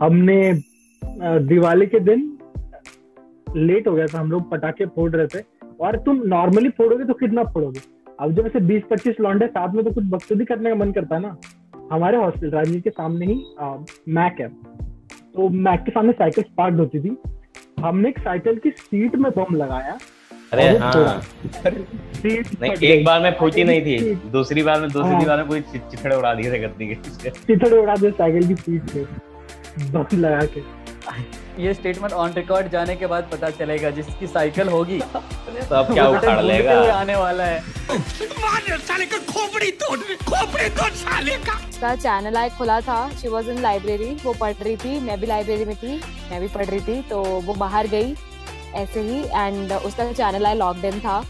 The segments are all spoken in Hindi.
हमने दिवाली के दिन लेट हो गया था, हम लोग पटाखे फोड़ रहे थे। और तुम नॉर्मली फोड़ोगे तो कितना फोड़ोगे? अब जब ऐसे 20-25 लौंडे साथ में तो कुछ बकचोदी करने का मन करता है ना। हमारे हॉस्टल राजनीति के सामने ही मैक है, तो मैक के सामने साइकिल पार्क होती थी। हमने एक साइकिल की सीट में बम लगाया। अरे हाँ, नहीं एक बार में फूटी नहीं थी, दूसरी बार में कोई चिथड़े उड़ा दिए थे गद्दी के, चिथड़े उड़ा दिए साइकिल की सीट पे बम लगा के। ये स्टेटमेंट ऑन रिकॉर्ड जाने के बाद पता चलेगा, जिसकी साइकिल होगी तो अब क्या उखाड़ लेगा, आने वाला है। साले का खोपड़ी तोड़ साले का। उसका चैनल आई खुला था, शी वॉज इन लाइब्रेरी, वो पढ़ रही थी, मैं भी लाइब्रेरी में थी, मैं भी पढ़ रही थी, तो वो बाहर गई ऐसे ही एंड उसका चैनल आई लॉक्ड इन था।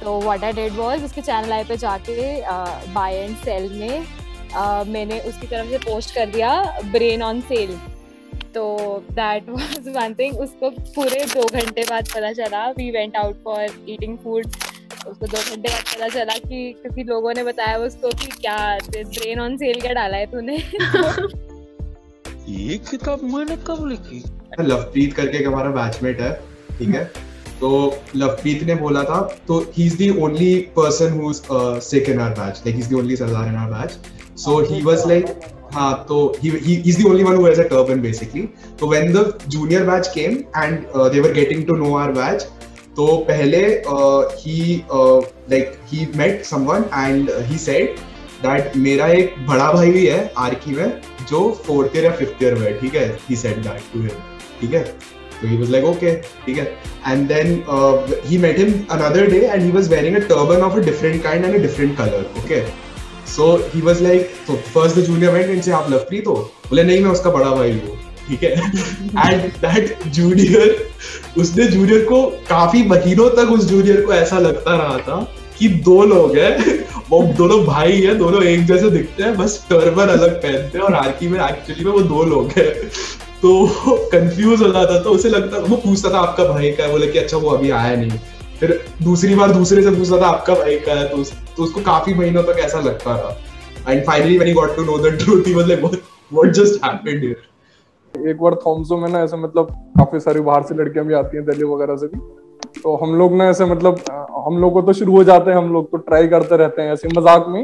तो व्हाट आई डिड वाज उसके चैनल आई पे जाके बाय एंड सेल में मैंने उसकी तरफ से पोस्ट कर दिया ब्रेन ऑन सेल। तो दैट वाज वन थिंग। उसको पूरे 2 घंटे बाद पता चला, we went out for eating food, उसको 2 घंटे बाद पता चला कि किसी लोगों ने बताया उसको कि क्या ब्रेन ऑन सेल क्या डाला है तूने। ये किताब मैंने कब लिखी? लवप्रीत करके एक हमारा बैचमेट है, ठीक है। तो लवप्रीत ने बोला था, तो he is the only person who is sick in our batch, like he is the only sardar in our batch. So he was like, हाँ, तो he is the only one who wears a turban basically. So when the junior batch came and they were getting to know our batch, तो पहले he met someone and he said that मेरा एक बड़ा भाई भी है आर्की में जो 4th year या 5th year में है, ठीक है। He said that to him, ठीक है। So he was like okay, ठीक है। And then he met him another day and he was wearing a turban of a different kind and a different color, okay. So he was like, so first the junior went and said, आप लवप्रीत हो? बोले नहीं, मैं उसका बड़ा भाई हूँ, ठीक है। And that junior, उसने जूनियर को काफी महीनों तक उस जूनियर को ऐसा लगता रहा था कि 2 लोग हैं, वो दोनों भाई हैं, दोनों एक जैसे दिखते हैं, बस टर्बन अलग पहनते हैं और आर्की में एक्चुअली में वो 2 लोग हैं। तो कंफ्यूज हो जाता, तो उसे लगता, वो पूछता था आपका भाई का है, बोले कि अच्छा वो अभी आया नहीं। फिर दूसरी बार दूसरे से पूछता था आपका भाई का है, तो उसको काफी महीनों तक ऐसा लगता रहा। And finally when he got to know the truth, he was like what just happened here. एक बार थॉमसो में ना ऐसे मतलब काफी सारी बाहर से लड़कियां भी आती हैं, दिल्ली वगैरह से भी। तो हम लोग ना ऐसे मतलब हम लोग को तो शुरू हो जाते हैं, हम लोग तो ट्राई करते रहते हैं ऐसे मजाक में।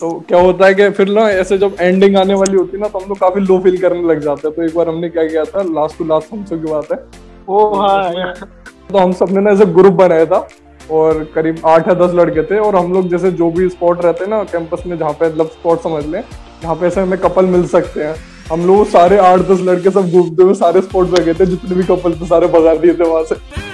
तो क्या होता है कि फिर ना ऐसे जब एंडिंग आने वाली होती है ना, तो हम लोग काफी लो फील करने लग जाते हैं। तो एक बार हमने क्या किया था, लास्ट टू लास्ट थॉमसो की बात है, तो हम सबने ना ऐसे ग्रुप बनाया था और करीब 8 या 10 लड़के थे। और हम लोग जैसे जो भी स्पॉट रहते हैं ना कैंपस में, जहाँ पे मतलब स्पॉट समझ लें, जहाँ पे ऐसे हमें कपल मिल सकते हैं, हम लोग सारे 8-10 लड़के सब घूमते हुए सारे स्पॉट पे गए थे, जितने भी कपल थे सारे भगा दिए थे वहां से।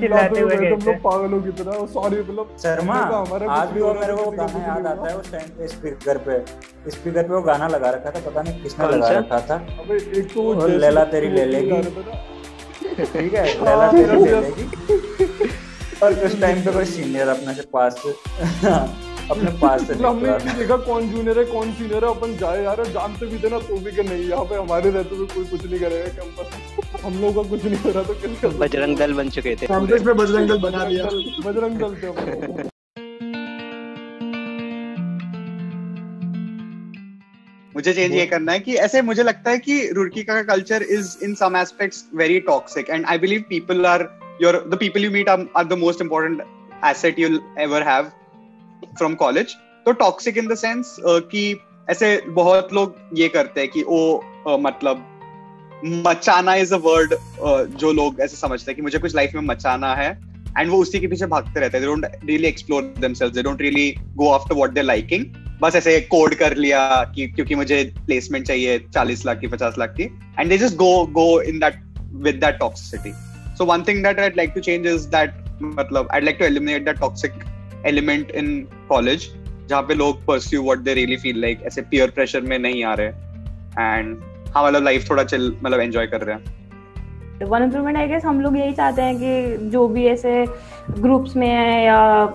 चिल्लाते हुए गए थे पागलों की तरह। सॉरी मतलब शर्मा, आज भी वो मेरे को गाना याद आता है। उस टाइम पे स्पीकर पे वो गाना लगा रखा था, पता नहीं किसने लगा रखा था। अबे एक तो लैला तेरी ले लेगी, ठीक है, लैला तेरी ले लेगी। और उस टाइम पे कोई सीनियर अपने से पास से हमने भी देखा कौन जूनियर है कौन सीनियर है, अपन जाए यार, जानते भी थे ना तो भी कि नहीं यहाँ पे हमारे रहते तो कोई कुछ नहीं करेगा कैंपस में, हम लोगों का कुछ नहीं हो रहा। तो किसका बजरंग दल बन चुके थे, कैंपस में बजरंग दल बना दिया, बजरंग दल थे। मुझे चेंज ये करना है कि ऐसे मुझे लगता है कि रुड़की का culture is in some aspects very toxic and I believe people are the people you meet are the most important asset you ever have from college. तो टॉक्सिक इन द सेंस कि ऐसे बहुत लोग ये करते हैं कि वो मतलब मचाना इज अ वर्ड जो लोग ऐसे समझते हैं कि मुझे कुछ लाइफ में मचाना है एंड वो उसी के पीछे भागते रहते हैं। They don't really explore themselves, they don't really go after what they are liking. बस ऐसे कोड कर लिया कि क्योंकि मुझे प्लेसमेंट चाहिए 40 लाख की 50 लाख की, and they just go in that with that toxicity. So one thing that I'd like to change is that मतलब I'd like to eliminate that toxic element in college जहाँ पे लोग pursue what they really feel like, ऐसे peer pressure में नहीं आ रहे and हाँ मतलब लाइफ थोड़ा चिल मतलब एंजॉय कर रहे हैं। वन इम्प्रूवमेंट आई गेस हम लोग यही चाहते हैं कि जो भी ऐसे ग्रुप्स में है या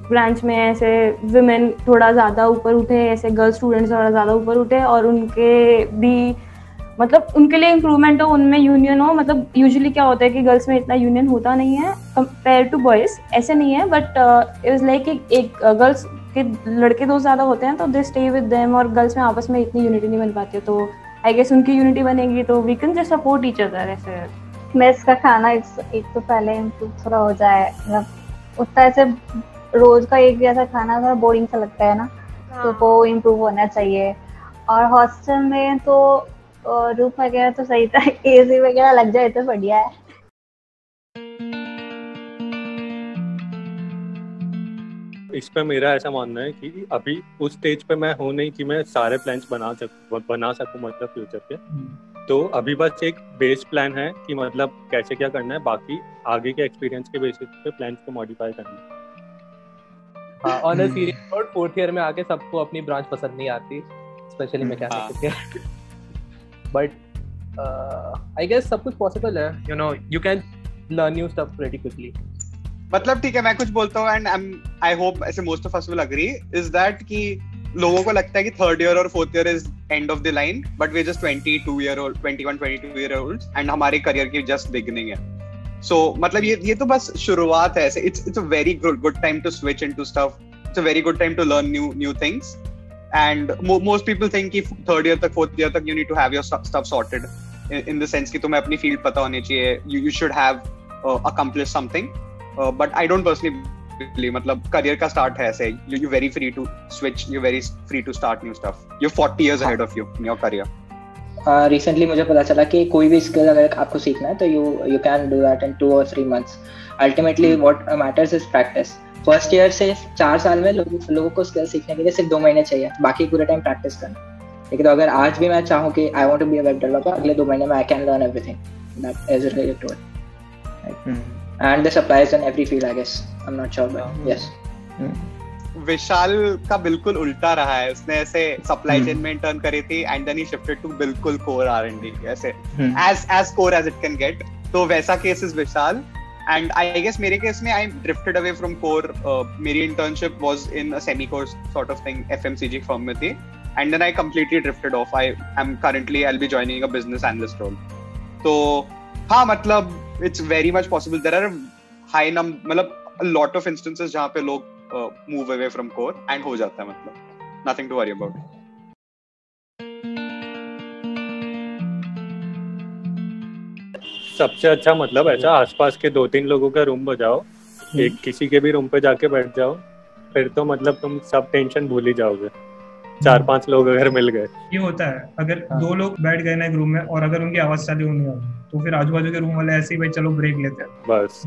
ब्रांच में ऐसे विमेन थोड़ा ज़्यादा ऊपर उठे, ऐसे गर्ल स्टूडेंट्स थोड़ा ज़्यादा ऊपर उठे और उनके भी मतलब उनके लिए इम्प्रूवमेंट हो, उनमें यूनियन हो। मतलब यूजुअली क्या होता है कि गर्ल्स में इतना यूनियन होता नहीं है कंपेयर टू बॉयज, ऐसे नहीं है, बट इट वाज लाइक एक गर्ल्स के लड़के दोस्त ज्यादा होते हैं तो दे स्टे विद देम, और गर्ल्स में आपस में इतनी यूनिटी नहीं बन पाती है। तो आई गेस उनकी यूनिटी बनेगी तो we can just support each other. ऐसे मेस का खाना एक तो पहले इम्प्रूव थोड़ा हो जाए, मतलब उतना ऐसे रोज का एक जैसा खाना थोड़ा बोरिंग सा लगता है ना, तो वो इम्प्रूव होना चाहिए। और हॉस्टल में तो रूम वगैरह तो सही था, एसी वगैरह लग जाए तो बढ़िया है। इस पे मेरा ऐसा मानना है कि अभी उस स्टेज पे मैं हूँ नहीं कि मैं सारे प्लान्स बना सकूँ मतलब फ्यूचर के। तो अभी बस एक बेस प्लान है कि मतलब कैसे क्या करना है, बाकी आगे के एक्सपीरियंस के बेसिस पे प्लान्स को मॉडिफाई करना है। हाँ, on a serious note, 4th year में आके सबको अपनी ब्रांच पसंद नहीं आती, specially mechanical. But I guess सब कुछ पॉसिबल है, you know, you can learn new stuff pretty quickly. मतलब ठीक है, मैं कुछ बोलता हूँ एंड आई होप ऐसे most of us will agree is that कि लोगों को लगता है कि 3rd ईयर और 4th year is end of the line, but we just 21 year old and हमारे करियर की जस्ट बिगिनिंग है। सो मतलब ये तो बस शुरुआत है। It's a very good time to switch into stuff, it's a very good time to learn new things and most people think कि 3rd ईयर तक 4th ईयर तक you need to have your stuff sorted in the sense कि तुम्हें अपनी फील्ड पता होनी चाहिए, you should have accomplish something. But I don't personally believe, मतलब करियर का स्टार्ट है ऐसे, you're very free to switch, you're very free to start new stuff. You're 40 years ahead of you in your career. Recently मुझे पता चला कि कोई भी स्किल अगर आपको सीखना है तो you can do that in 2 or 3 months. Ultimately what matters is practice. First year से 4 साल में लोगों को स्किल सीखने के लिए सिर्फ 2 महीने चाहिए, बाकी पूरे टाइम प्रैक्टिस करना। लेकिन अगर आज भी मैं चाहूँ कि I want to be a web developer, अगले 2 महीने में I can learn everything that is related to it. And this applies in every field, I guess. I'm not sure, but yes. विशाल का बिल्कुल उल्टा रहा है, उसने ऐसे सप्लाई चेन में इंटर्न करी थी and then he shifted to बिल्कुल कोर R&D, ऐसे as core as it can get. तो वैसा case is Vishal and I guess मेरे केस में I drifted away from core. मेरी internship was in a semi core sort of thing, FMCG firm में थी and then I completely drifted off. I am currently I will be joining a business analyst role. तो हाँ, मतलब it's very much possible. There are high मतलब a lot of instances जहाँ पे लोग move away from core and हो जाता है, मतलब nothing to worry about. सबसे अच्छा मतलब ऐसा आसपास के 2-3 लोगों का रूम बजाओ, एक किसी के भी रूम पे जाके बैठ जाओ, फिर तो मतलब तुम सब टेंशन भूल ही जाओगे। 4-5 लोग अगर मिल गए, ये होता है। अगर 2 लोग बैठ गए ना एक रूम में और अगर उनकी आवाज चालू होनी हो तो फिर आजू बाजू के रूम वाले ऐसे ही भाई चलो ब्रेक लेते हैं, बस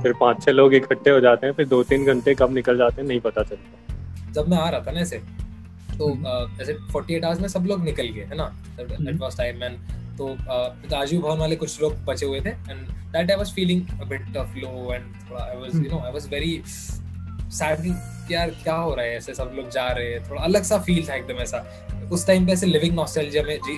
फिर 5-6 लोग इकट्ठे हो जाते हैं, फिर 2-3 घंटे कब निकल जाते हैं नहीं पता चलता। जब मैं आ रहा था ना ऐसे तो ऐसे 48 आवर्स में सब लोग निकल गए है ना, दैट वाज टाइम। एंड तो राजीव भवन वाले कुछ लोग बचे हुए थे and that I was feeling a bit of low and थोड़ा I was I was very sad यार क्या हो रहा है, ऐसे सब लोग जा रहे हैं, थोड़ा अलग सा फील था एकदम ऐसा उस टाइम पे, ऐसे लिविंग नॉस्टैल्जिया में जी,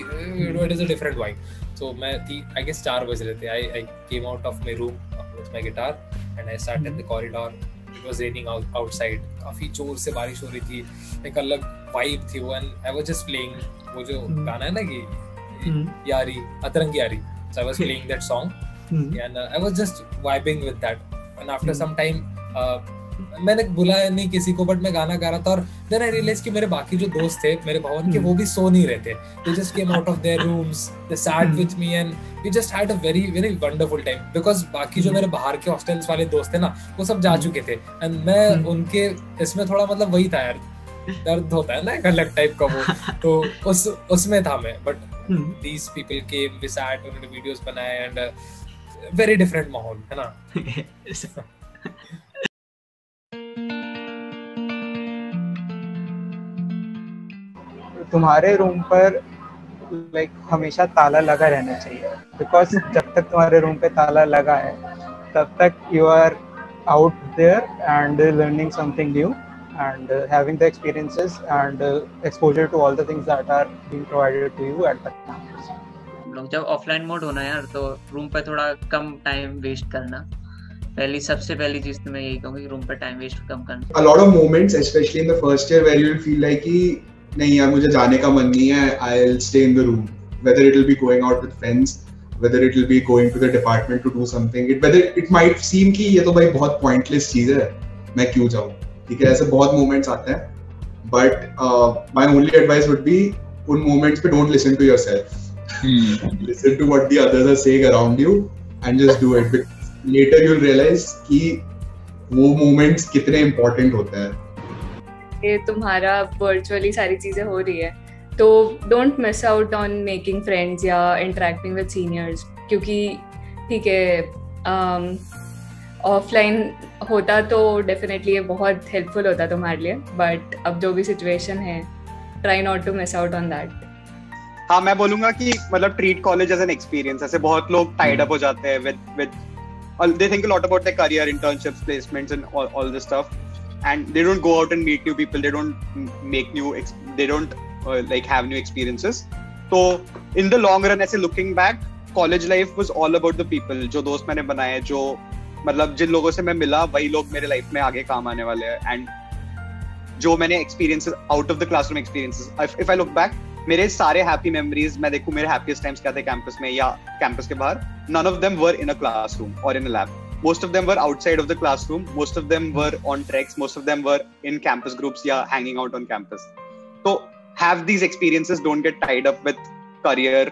it is a different vibe. So मैं आई गेस 4 बज रहे थे, I came out of my room with my guitar and I sat in the corridor. It was raining outside, काफी जोर से बारिश हो रही थी, एक अलग वाइब थी वो and I was just playing वो जो गाना है ना कि यारी अतरंगी यारी, so I was playing that song and I was just vibing with that and after some time मैंने बुलाया नहीं किसी को, बट मैं गाना गा रहा था और देन आई रियलाइज कि मेरे बाकी जो दोस्त थे मेरे भवन के, वो भी सो नहीं रहे थे। They just came out of their rooms, they sat with me and we just had a very very wonderful time, because बाकी जो मेरे बाहर के हॉस्टल्स वाले दोस्त थे ना वो सब जा चुके थे एंड मैं उनके इसमें थोड़ा मतलब वही था यार, दर्द होता है ना एक अलग टाइप का वो, तो उसमें था मैं। But these people came, we sat, उन्होंने वीडियोस बनाए एंड वेरी डिफरेंट माहौल है ना। तुम्हारे रूम पर लाइक हमेशा ताला लगा रहना चाहिए, बिकॉज जब तक तुम्हारे रूम पे ताला लगा है तब तक you are out there and learning something new and having the experiences and exposure to all the things that are being provided to you at the campus. लोग जब ऑफलाइन मोड होना यार तो रूम पे थोड़ा कम टाइम वेस्ट करना, सबसे पहली चीज तो मैं यही कहूँगी कि रूम पे टाइम वेस्ट कम करना। A lot of moments, especially in the first year, where you will feel like कि नहीं यार मुझे जाने का मन नहीं है, I'll stay in the room. whether it will be going out with friends, whether it will be going to the department to do something, whether it might seem कि ये तो भाई बहुत pointless चीज है, मैं क्यों जाऊँ, ठीक है, ऐसे बहुत moments आते हैं, but my only advice would be उन moments पे don't listen to yourself, listen to what the others are saying around you and just do it, because later you'll realize कि वो moments कितने important होते हैं. ये तुम्हारा वर्चुअली सारी चीजें हो रही है तो don't miss out on making friends या इंटरेक्टिंग विद सीनियर्स, क्योंकि ठीक है ऑफलाइन होता तो डेफिनेटली ये बहुत हेल्पफुल होता तुम्हारे लिए, बट अब जो भी सिचुएशन है try not to miss out on that. हाँ, मैं बोलूंगा कि मतलब treat college as an experience. ऐसे बहुत लोग टाइड अप हो जाते हैं with they think a lot about their career, internships, placements and all this stuff, and they don't go out and meet new people, they don't make new they don't like have new experiences. So in the long run, ऐसे looking back, college life was all about the people. जो दोस्त मैंने बनाए, जो मतलब जिन लोगों से मैं मिला, वही लोग मेरे लाइफ में आगे काम आने वाले हैं. एंड जो मैंने experiences out of the classroom experiences, if I look back, मेरे सारे हैप्पी मेमोरीज, मैं देखूं मेरे हैप्पीएस्ट टाइम्स क्या थे कैंपस में या कैंपस के बाहर, none of them were in a classroom or in a lab. Most of them were outside of the classroom, most of them were on treks, most of them were in campus groups या hanging out on campus. So have these experiences, don't get tied up with career.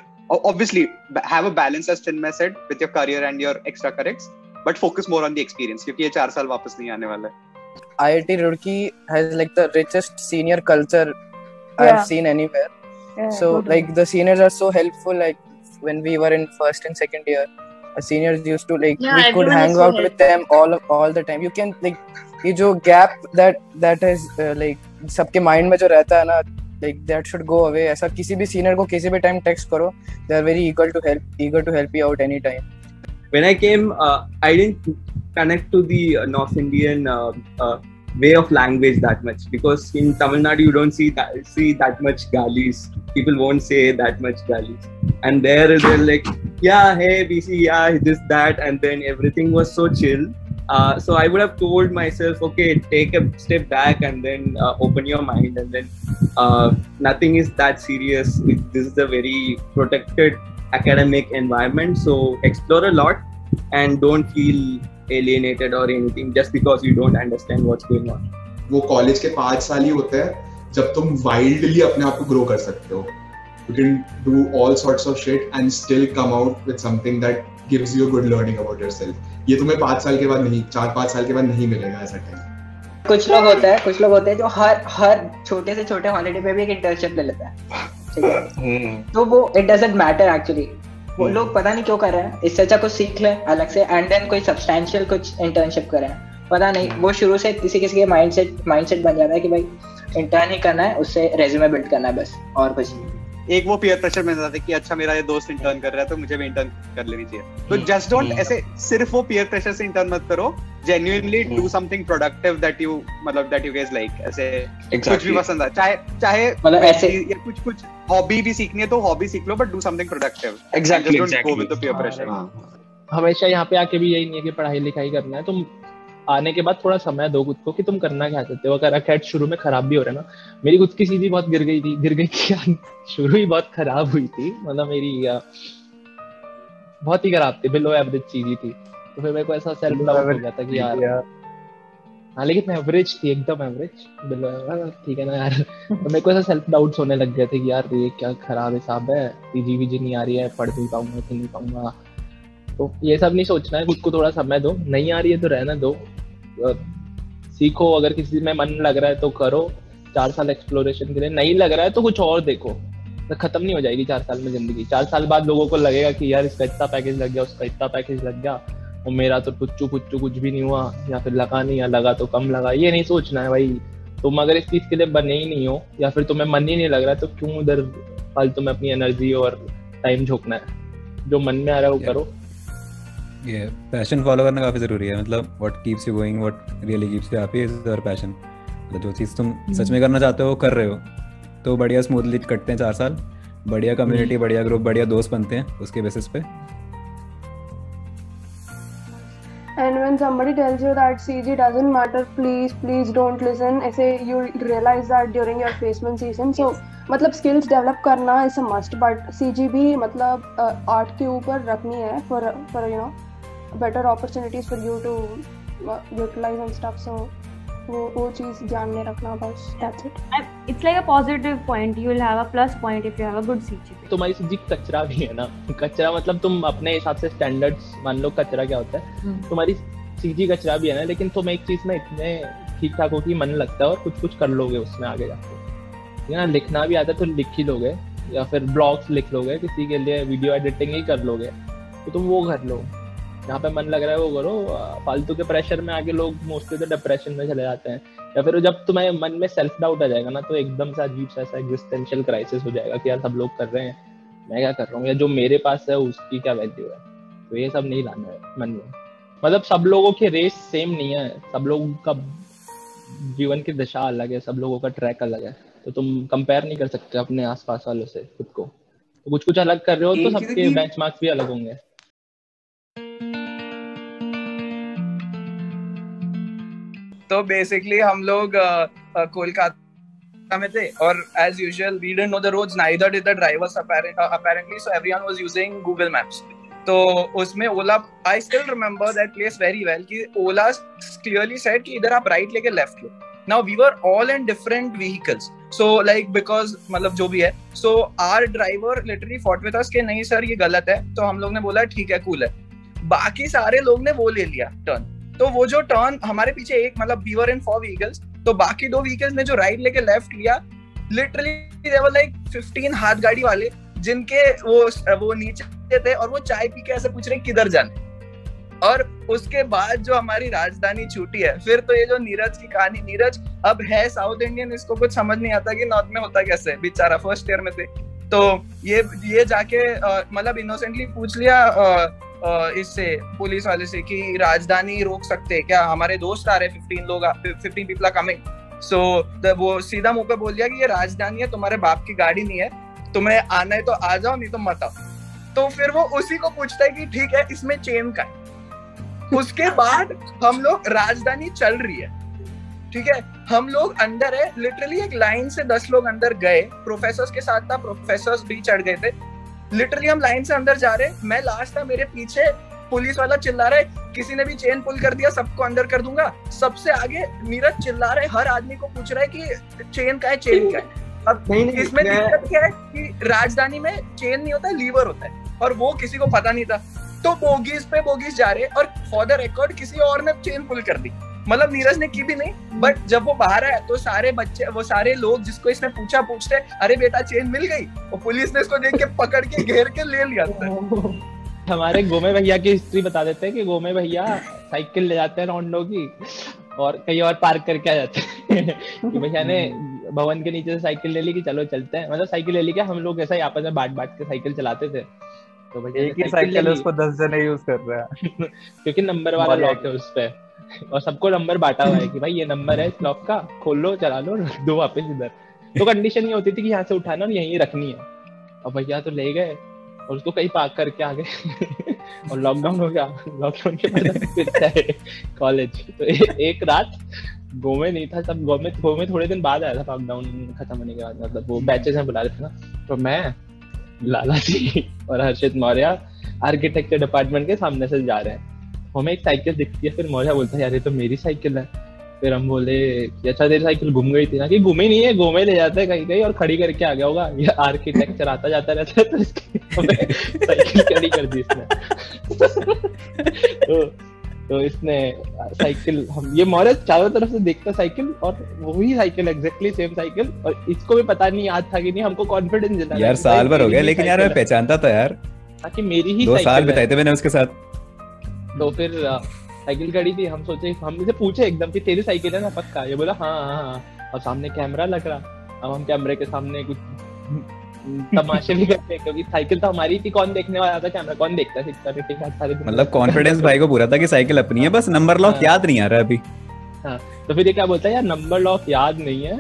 Obviously have a balance, as Chinmay said, with your career and your extracurriculars, but focus more on the experience, क्योंकि ये 4 साल वापस नहीं आने वाले. IIT Roorkee has like the richest senior culture I've seen anywhere. Yeah, so totally. Like the seniors are so helpful. Like when we were in first and second year, seniors used to like we could hang out with them all the time. You can like ये जो gap that is like सबके mind में जो रहता है ना, like that should go away. ऐसा किसी भी senior को किसी भी time text करो, they are very eager to help you out anytime. When I came, I didn't connect to the North Indian way of language that much, because in Tamil Nadu you don't see that much galis. People won't say that much galis, and there they're like, yeah, hey BC, yeah, this that, and then everything was so chill. So I would have told myself, okay, take a step back and then open your mind, and then nothing is that serious. This is a very protected academic environment, so explore a lot and don't feel alienated or anything just because you don't understand what's going on. वो कॉलेज के 5 साल ही होते हैं जब तुम वाइल्डली अपने आप को ग्रो कर सकते हो. You can do all sorts of shit and still come out with something that gives you a good learning about yourself. ये तुम्हें 5 साल के बाद नहीं, 4-5 साल के बाद नहीं मिलेगा ऐसा टाइम. कुछ लोग होते हैं जो हर छोटे से छोटे हॉलिडे पे भी एक इंटर्नशिप ले लेता है, ठीक है, तो वो इट डजंट मैटर एक्चुअली. वो लोग पता नहीं क्यों कर रहे हैं, इससे अच्छा कुछ सीख ले अलग से एंड देन कोई सब्सटैंशियल कुछ इंटर्नशिप करें. पता नहीं, वो शुरू से किसी के माइंडसेट बन जाता है कि भाई इंटर्न ही करना है, उससे रेज्यूमे बिल्ड करना है बस, और कुछ नहीं. एक वो पीयर प्रेशर मिल जाता है कि अच्छा मेरा ये दोस्त इंटर्न कर रहा है तो मुझे भी इंटर्न कर लेनी चाहिए. तो जस्ट डोंट ऐसे सिर्फ वो पीयर प्रेशर से इंटर्न मत करो, genuinely do something productive that you guys like. ऐसे कुछ भी पसंद है, चाहे मतलब ऐसे या कुछ हॉबी भी सीखनी है तो हॉबी सीख लो, but do something productive. Exactly, don't go with the peer pressure. हमेशा यहाँ पे आके भी यही नहीं है कि पढ़ाई लिखाई करना है. तुम आने के बाद थोड़ा समय दो खुद को कि तुम करना क्या चाहते हो. अगर अकेड शुरू में खराब भी हो रहा है ना, मेरी खुद की सीधी बहुत गिर गई थी शुरू ही बहुत खराब हुई थी, मतलब मेरी बहुत ही खराब थी, बिलो एवरेज चीज थी. तो फिर मेरे को ऐसा सेल्फ डाउट हो गया था कि यार हाँ, लेकिन एवरेज थी, एकदम एवरेज, बिलो एवरेज, ठीक है ना यार. तो मेरे को ऐसा सेल्फ डाउट्स होने लग गए थे कि यार ये क्या खराब हिसाब है, पीजी नहीं आ रही है, पढ़ नहीं पाऊंगा कि नहीं पाऊंगा. तो ये सब नहीं सोचना है, खुद को थोड़ा समय दो. नहीं आ रही है तो रहना दो, सीखो. अगर किसी में मन लग रहा है तो करो 4 साल एक्सप्लोरेशन के लिए. नहीं लग रहा है तो कुछ और देखो. तो खत्म नहीं हो जाएगी 4 साल में जिंदगी. 4 साल बाद लोगों को लगेगा कि यार इसका इतना पैकेज लग गया, उसका इतना पैकेज लग गया, और मेरा तो पुच्चू कुछ भी नहीं हुआ, या फिर लगा नहीं, या लगा तो कम लगा. ये नहीं सोचना है भाई. तुम अगर इस चीज के लिए बने ही नहीं हो, या फिर तुम्हें मन ही नहीं लग रहा, तो क्यों उधर फालतू में अपनी एनर्जी और टाइम झोंकना है. जो मन में आ रहा है वो करो. ये पैशन फॉलो करना काफ़ी ज़रूरी है. मतलब what keeps you going, what really keeps you happy is your passion. मतलब जो चीज़ तुम सच में करना चाहते हो कर रहे हो, तो बढ़िया स्मूथली कटते हैं 4 साल. बढ़िया कम्युनिटी, बढ़िया ग्रुप, बढ़िया दोस्त बनते हैं उसके बेसिस पे. And when somebody tells you that CG doesn't matter, please don't listen. ऐसे you realize that during your placement season. So मतलब skills develop करना is a must, but CG भी मतलब art के ऊपर रखनी है for you know better opportunities for you to utilize and stuff. So वो चीज ध्यान में रखना बस. That's it. It's like a positive point. You will have a plus point if you have a good CG. तुम्हारी CG कचरा भी है ना. कचरा मतलब तुम अपने हिसाब से स्टैंडर्ड्स मान लो कचरा क्या होता है. तुम्हारी CG कचरा भी है ना, लेकिन तुम एक चीज में इतने ठीक ठाक हो कि मन लगता है और कुछ कर लोगे उसमें आगे जाके. ना लिखना भी आता है तो लिख ही लोगे, या फिर ब्लॉग्स लिख लोगे, किसी के लिए वीडियो एडिटिंग ही कर लोगे, तो तुम वो कर लो. जहाँ पे मन लग रहा है वो करो. फालतू के प्रेशर में आगे लोग मोस्टली तो डिप्रेशन में चले जाते हैं, या फिर जब तुम्हारे मन में सेल्फ डाउट आ जाएगा ना, तो एकदम से अजीब सा ऐसा एग्जिस्टेंशियल क्राइसिस हो जाएगा कि यार सब लोग कर रहे हैं, मैं क्या कर रहा हूँ, या जो मेरे पास है उसकी क्या वैल्यू है. तो ये सब नहीं लाना है मन में. मतलब सब लोगों की रेस सेम नहीं है, सब लोगों का जीवन की दिशा अलग है, सब लोगों का ट्रैक अलग है. तो तुम कंपेयर नहीं कर सकते अपने आसपास वालों से खुद को. तो कुछ अलग कर रहे हो तो सबके बेंचमार्क्स भी अलग होंगे. तो बेसिकली हम लोग कोलकाता में थे और as usual we didn't know the roads, neither did the drivers apparently, so everyone was using Google Maps. तो उसमें Ola, I still remember that place very well कि ओला क्लियरली सेड कि इधर आप राइट लेके लेफ्ट लो. Now we were all in different vehicles, so like because मतलब जो भी है, so our driver literally fought with us कि नहीं सर ये गलत है. तो हम लोग ने बोला ठीक है कूल है. बाकी सारे लोग ने वो ले लिया टर्न. तो वो जो टर्न हमारे पीछे एक मतलब वी वर इन 4 व्हीकल्स, तो बाकी 2 व्हीकल्स ने जो राइट लेके लेफ्ट लिया, लिटरली दे वर लाइक 15 हाथ गाड़ी वाले जिनके वो नीचे थे और वो चाय पी के ऐसे पूछ रहे किधर जाने. और उसके बाद जो हमारी राजधानी छूटी है, फिर तो ये जो नीरज की कहानी, नीरज अब है साउथ इंडियन, इसको कुछ समझ नहीं आता कि नॉर्थ में होता कैसे, बेचारा फर्स्ट ईयर में थे. तो ये जाके मतलब इनोसेंटली पूछ लिया इससे पुलिस वाले से कि राजधानी रोक सकते क्या, हमारे दोस्त आ रहे 15 पीपल आर कमिंग. सो वो सीधा मुंह पे बोल दिया कि ये राजधानी है, तुम्हारे बाप की गाड़ी नहीं है, तुम्हें आना है तो आ जाओ, नहीं तो मत आओ. तो फिर वो उसी को पूछता है कि ठीक है इसमें चेन का है. उसके बाद हम लोग, राजधानी चल रही है, ठीक है, हम लोग अंदर है, लिटरली एक लाइन से 10 लोग अंदर गए. प्रोफेसर्स के साथ था, प्रोफेसर्स भी चढ़ गए थे. लिटरली हम लाइन से अंदर जा रहे, मैं लास्ट था, मेरे पीछे पुलिस वाला चिल्ला रहा है किसी ने भी चेन पुल कर दिया सबको अंदर कर दूंगा. सबसे आगे नीरज चिल्ला रहा है, हर आदमी को पूछ रहा है कि चेन का है, चेन का है. अब इसमें दिक्कत क्या है कि राजधानी में चेन नहीं होता है, लीवर होता है, और वो किसी को पता नहीं था. तो बोगीज पे बोगीज जा रहे, और फॉर द रिकॉर्ड किसी और ने चेन पुल कर दी, मतलब नीरज ने की भी नहीं. बट जब वो बाहर आया तो सारे बच्चे, वो सारे लोग जिसको इसने पूछते अरे बेटा चेन मिल गई, और पुलिस ने इसको देख के पकड़ के घेर के ले लिया. हमारे गोमे भैया की हिस्ट्री बता देते हैं कि गोमे भैया साइकिल ले जाते हैं रोंडो की और कहीं और पार्क करके आ जाते हैं. कि भैया ने भवन के नीचे से साइकिल ले ली कि चलो चलते हैं, मतलब साइकिल ले ली क्या, हम लोग ऐसा ही आपस में बांट के साइकिल चलाते थे. तो भैया एक ही साइकिल उसको 10 जने यूज कर रहे हैं क्योंकि नंबर वाला लॉक है उस पे, और सबको नंबर बांटा हुआ है कि भाई ये नंबर है इस लॉक का, खोल लो, चला लो, रख दो वापस इधर. तो कंडीशन ये होती थी कि यहाँ से उठाना और यहीं रखनी है. और भैया तो ले गए और उसको कहीं पार्क करके आ गए और लॉकडाउन हो गया. लॉकडाउन के बाद कॉलेज. तो एक रात गोमे नहीं था, सब गोमे थोड़े दिन बाद आया था लॉकडाउन खत्म होने के बाद. मतलब वो बैचेस में बुला रहे थे ना, तो मैं, लाला जी और हर्षित मौर्य आर्किटेक्चर डिपार्टमेंट के सामने से जा रहे हैं. हमें एक साइकिल दिखती है, फिर मौर्य बोलता है यार ये तो मेरी साइकिल है. फिर हम बोले कि अच्छा तेरी साइकिल घूम गई थी ना, कि घूमी नहीं है, गोमे ले जाता है कहीं कहीं और खड़ी करके आ गया होगा, ये आर्किटेक्चर आता जाता रहता है, तो इसकी हमें साइकिल खड़ी कर दी इसने. तो इसने साइकिल, हम ये मौर्य चारों तरफ से देखता साइकिल, और वही साइकिल एग्जैक्टली सेम साइकिल, और इसको भी पता नहीं याद था कि नहीं, हमको कॉन्फिडेंस दिला यार साल भर हो गया, लेकिन यार मैं पहचानता था यार, कि मेरी ही 2 साल बिताए थे मैंने उसके साथ. तो फिर साइकिल खड़ी थी, हम सोचे, हम इसे पूछे एकदम कि तेरी साइकिल है ना पक्का, ये बोला हाँ, और सामने कैमरा लग रहा. अब हम कैमरे के सामने कुछ तमाशे भी करते हैं, क्योंकि साइकिल तो हमारी थी, कौन देखने वाला था, कैमरा कौन देखता है सिक्योरिटी के साथ सारे. मतलब कॉन्फिडेंस भाई को पूरा था कि साइकिल अपनी है, बस नंबर लॉक याद नहीं आ रहा अभी. हाँ, तो फिर ये क्या बोलता है यार नंबर लॉक याद नहीं है,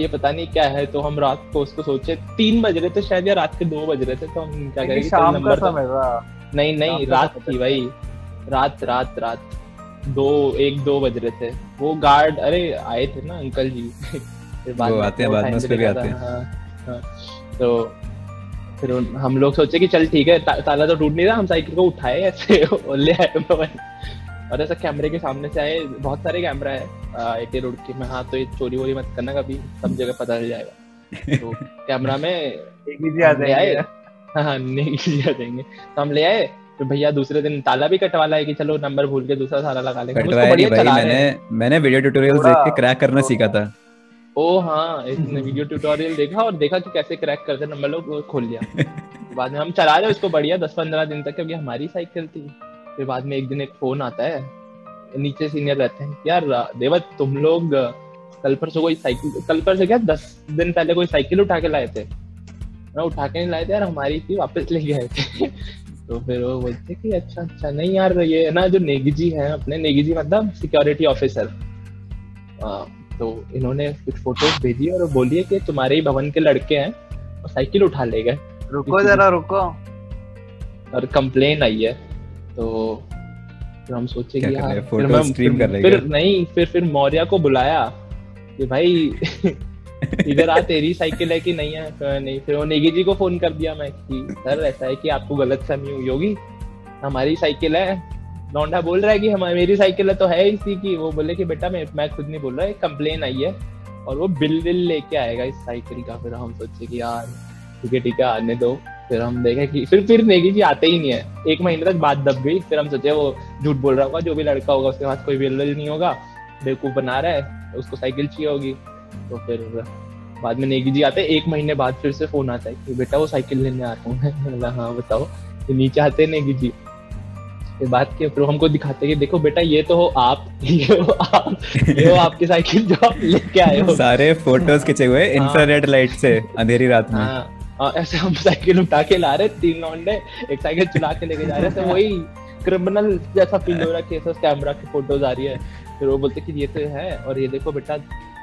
ये पता नहीं क्या है. तो हम रात को उसको सोचे 3 बज रहे थे शायद, या रात के 2 बज रहे थे, तो हम क्या करेंगे, शाम का समय था. नहीं रात थी भाई, रात 1-2 बज रहे थे। वो गार्ड अरे आए थे ना अंकल जी फिर वो आते हैं बाद में, उस पे भी आते हैं। हाँ। तो फिर हम लोग सोचे कि चल ठीक है, ताला तो टूट नहीं रहा, हम साइकिल को उठाए ऐसे और ले आए भवन। और ऐसा कैमरे के सामने से आए, बहुत सारे कैमरा है एक रुड़की में। हाँ तो ये चोरी वोरी मत करना कभी, सब जगह पता चल जाएगा। तो कैमरा में ले आए, हाँ नेगी आ जाएंगे। तो हम ले आए, तो भैया दूसरे दिन ताला भी कटवा लाए कि चलो नंबर भूल के दूसरा ताला लगा लेंगे। कटवाया नहीं भाई, मैंने वीडियो ट्यूटोरियल्स देख के क्रैक करना सीखा था। ओ हाँ, इसने वीडियो ट्यूटोरियल देखा और देखा कि कैसे क्रैक करते नंबर, लोग खोल लिया। बाद में हम चला रहे उसको बढ़िया 10-15 दिन तक, क्योंकि हमारी साइकिल थी। फिर बाद में एक दिन एक फोन आता है, नीचे सीनियर रहते हैं, यार देवत तुम लोग कल परसों कोई साइकिल, कल परसों क्या 10 दिन पहले कोई साइकिल उठा के लाए थे। ना उठा के नहीं लाए थे यार, हमारी थी, वापस ले गए थे। तो फिर वो बोलते कि अच्छा नहीं यार, ये ना जो नेगी जी है अपने, नेगी जी मतलब सिक्योरिटी ऑफिसर, तो इन्होंने कुछ फोटोज भेजी और बोलिए कि तुम्हारे ही भवन के लड़के हैं और साइकिल उठा ले गए। रुको जरा रुको, और कंप्लेन आई है। तो फिर हम सोचे कि यार फोटो स्ट्रीम कर रहे फिर मौर्या को बुलाया कि भाई इधर आ, तेरी साइकिल है कि नहीं है? तो नहीं। फिर वो नेगी जी को फोन कर दिया मैं कि सर ऐसा है कि आपको गलतफहमी हुई होगी, हमारी साइकिल है। लौंडा बोल रहा है कि हमारी मेरी साइकिल है तो है इसी की। वो बोले कि बेटा मैं खुद नहीं बोल रहा, एक कंप्लेन आई है और वो बिल लेके आएगा इस साइकिल का। फिर हम सोचे कि यार ठीक है आने दो। फिर हम देखे कि फिर नेगी जी आते ही नहीं है, 1 महीने तक बात दब गई। फिर हम सोचे वो झूठ बोल रहा होगा, जो भी लड़का होगा उसके पास कोई बिल नहीं होगा, बेवकूफ बना रहा है, उसको साइकिल चाहिए होगी। तो फिर बाद में नेगी जी आते, 1 महीने बाद फिर से फोन आता है कि बेटा वो साइकिल लेने आ रहा हूँ। हाँ बताओ। तो नीचे आते नेगी जी, ये बात के फिर हमको दिखाते कि देखो बेटा ये तो हो आप, ये हो आपकी साइकिल जो आप लेके आए हो। सारे फोटोज खींचे हुए इंफ्रारेड लाइट से अंधेरी रात में। ऐसे हम साइकिल उठा के ला रहे, 3 लौंडे एक साइकिल चुरा के लेके जा रहे थे। वही क्रिमिनल जैसा फील हो रहा है, केसेस कैमरा की फोटोज आ रही है। फिर वो बोलते कि ये तो है, और ये देखो बेटा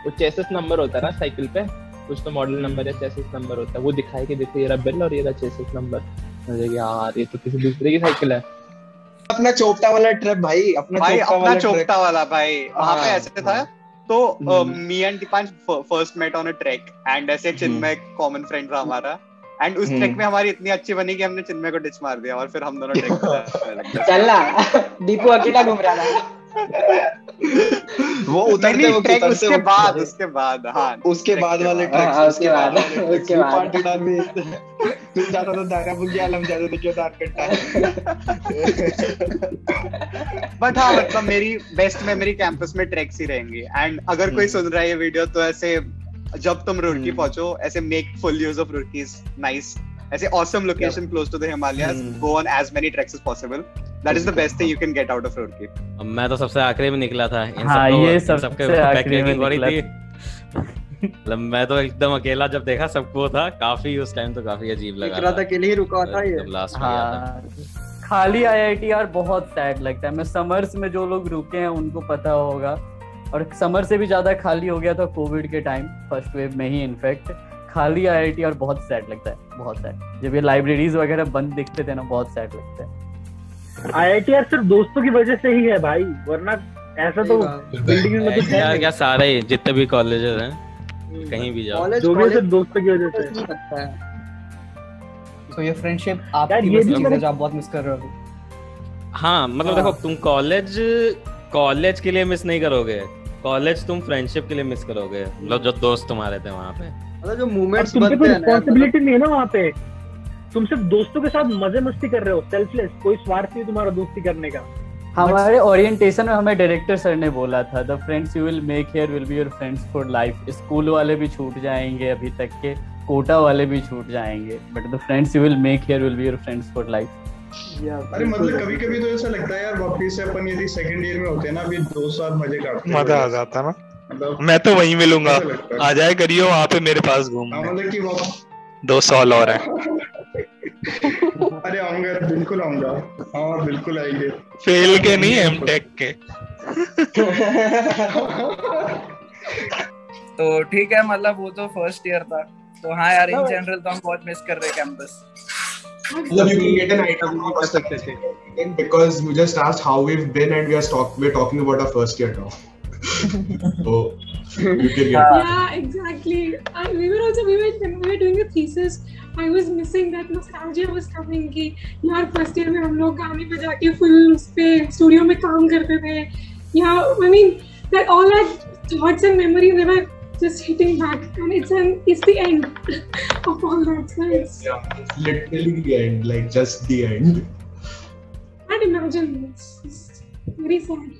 वो चेसिस नंबर होता है ना साइकिल पे, कुछ तो मॉडल नंबर या चेसिस नंबर होता है, वो दिखाए कि देखो ये रहा बिल और ये रहा चेसिस नंबर। यार ये तो किसी दूसरे की साइकिल है। अपना चोपटा वाला ट्रिप भाई, अपना चोपटा वाला भाई, वहाँ पे ऐसे था। तो me and Deepansh first met on a track, and ऐसे चिन्मय कॉमन फ्रेंड था हमारा। एंड उस ट्रैक में हमारी इतनी अच्छी बनी कि हमने चिन्मय को डिच मार दिया और फिर हम दोनों ट्रैक पे चलना दीपू अकेला घूम रहा था। वो उतरते वो ट्रैक उसके बाद हाँ उसके बाद वाले ट्रैक उसके बाद तू जाता था दारा बुगिया, हम जाते थे केदार कट्टा। बट हाँ मतलब मेरी बेस्ट मेमोरी कैंपस में ट्रैक्स ही रहेंगी। एंड अगर कोई सुन रहा है ये वीडियो तो ऐसे जब तुम रुड़की पहुंचो, ऐसे मेक फुल यूज ऑफ रुड़की's nice, ऐसे awesome location close to the Himalayas, go on as many treks as possible. That is the best thing you can get out of Roorkee. मैं तो सबसे आखिरी में निकला था। हाँ ये सबसे आखिरी में निकला थी। मतलब मैं तो एकदम अकेला जब देखा सबको था, काफी उस टाइम तो काफी अजीब लगा था। अकेले ही रुका था ये। लास्ट में हाँ, खाली IIT यार बहुत सैड लगता है। मैं समर्स में जो लोग रुके हैं उनको पता होगा, और समर से भी ज्यादा खाली हो गया था कोविड के टाइम, फर्स्ट वेव में ही इनफैक्ट। खाली IIT और बहुत सैड लगता है, बहुत सैड। जब ये लाइब्रेरीज वगैरह बंद दिखते थे ना, बहुत सैड लगता है। IIT यार सिर्फ दोस्तों की वजह से ही है भाई, वरना ऐसा तो बिल्डिंग में कुछ है क्या सारे जितने भी कॉलेजेस हैं कहीं भी जाओ, जो भी सिर्फ दोस्तों की वजह से लगता है। तो ये फ्रेंडशिप आपकी वजह से आप बहुत मिस कर रहे हो। हाँ मतलब देखो तुम कॉलेज के लिए मिस नहीं करोगे, कॉलेज तुम फ्रेंडशिप के लिए मिस करोगे। मतलब जो दोस्त तुम्हारे थे वहाँ पे, मतलब जो मोमेंट्स बनते हैं, रिस्पांसिबिलिटी नहीं है ना वहाँ पे। तुम सिर्फ दोस्तों के साथ मजे मस्ती कर रहे हो, सेल्फलेस, कोई स्वार्थ नहीं तुम्हारा दोस्ती करने का। हमारे ओरिएंटेशन में हमें डायरेक्टर सर ने बोला था, the friends you will make here will be your friends for life. School वाले भी छूट जाएंगे, अभी तक के कोटा वाले भी छूट जाएंगे, but the friends you will make here will be your friends for life. अरे मतलब कभी-कभी तो ऐसा लगता है यार, वापस से अपन यदि सेकंड ईयर में होते हैं ना, अभी 2 साल मजे काटते हैं, मजा आ जाता ना। मैं तो वहीं मिलूंगा, आ जाए करियो वहाँ पे मेरे पास घूमने। मतलब कि 2 साल और है। अरे आऊंगा, बिल्कुल आऊंगा। हाँ बिल्कुल आएंगे। फेल के नहीं, एमटेक के। तो ठीक है, मतलब वो तो फर्स्ट ईयर था। तो हाँ यार, इन जनरल तो हम बहुत मिस कर रहे हैं कैंपस। मतलब you can get an idea of how success is because you just asked how we've been and we're talking about our first year now. So you can get yeah, exactly. We were doing a thesis. I was missing that nostalgia was coming कि यार first year में हम लोग गाने बजा के full उस पे studio में काम करते थे. Yeah, I mean that all that thoughts and memories they were just hitting back, and it's the end of all that. So it's literally the end, like just the end. Can't imagine. It's very sad.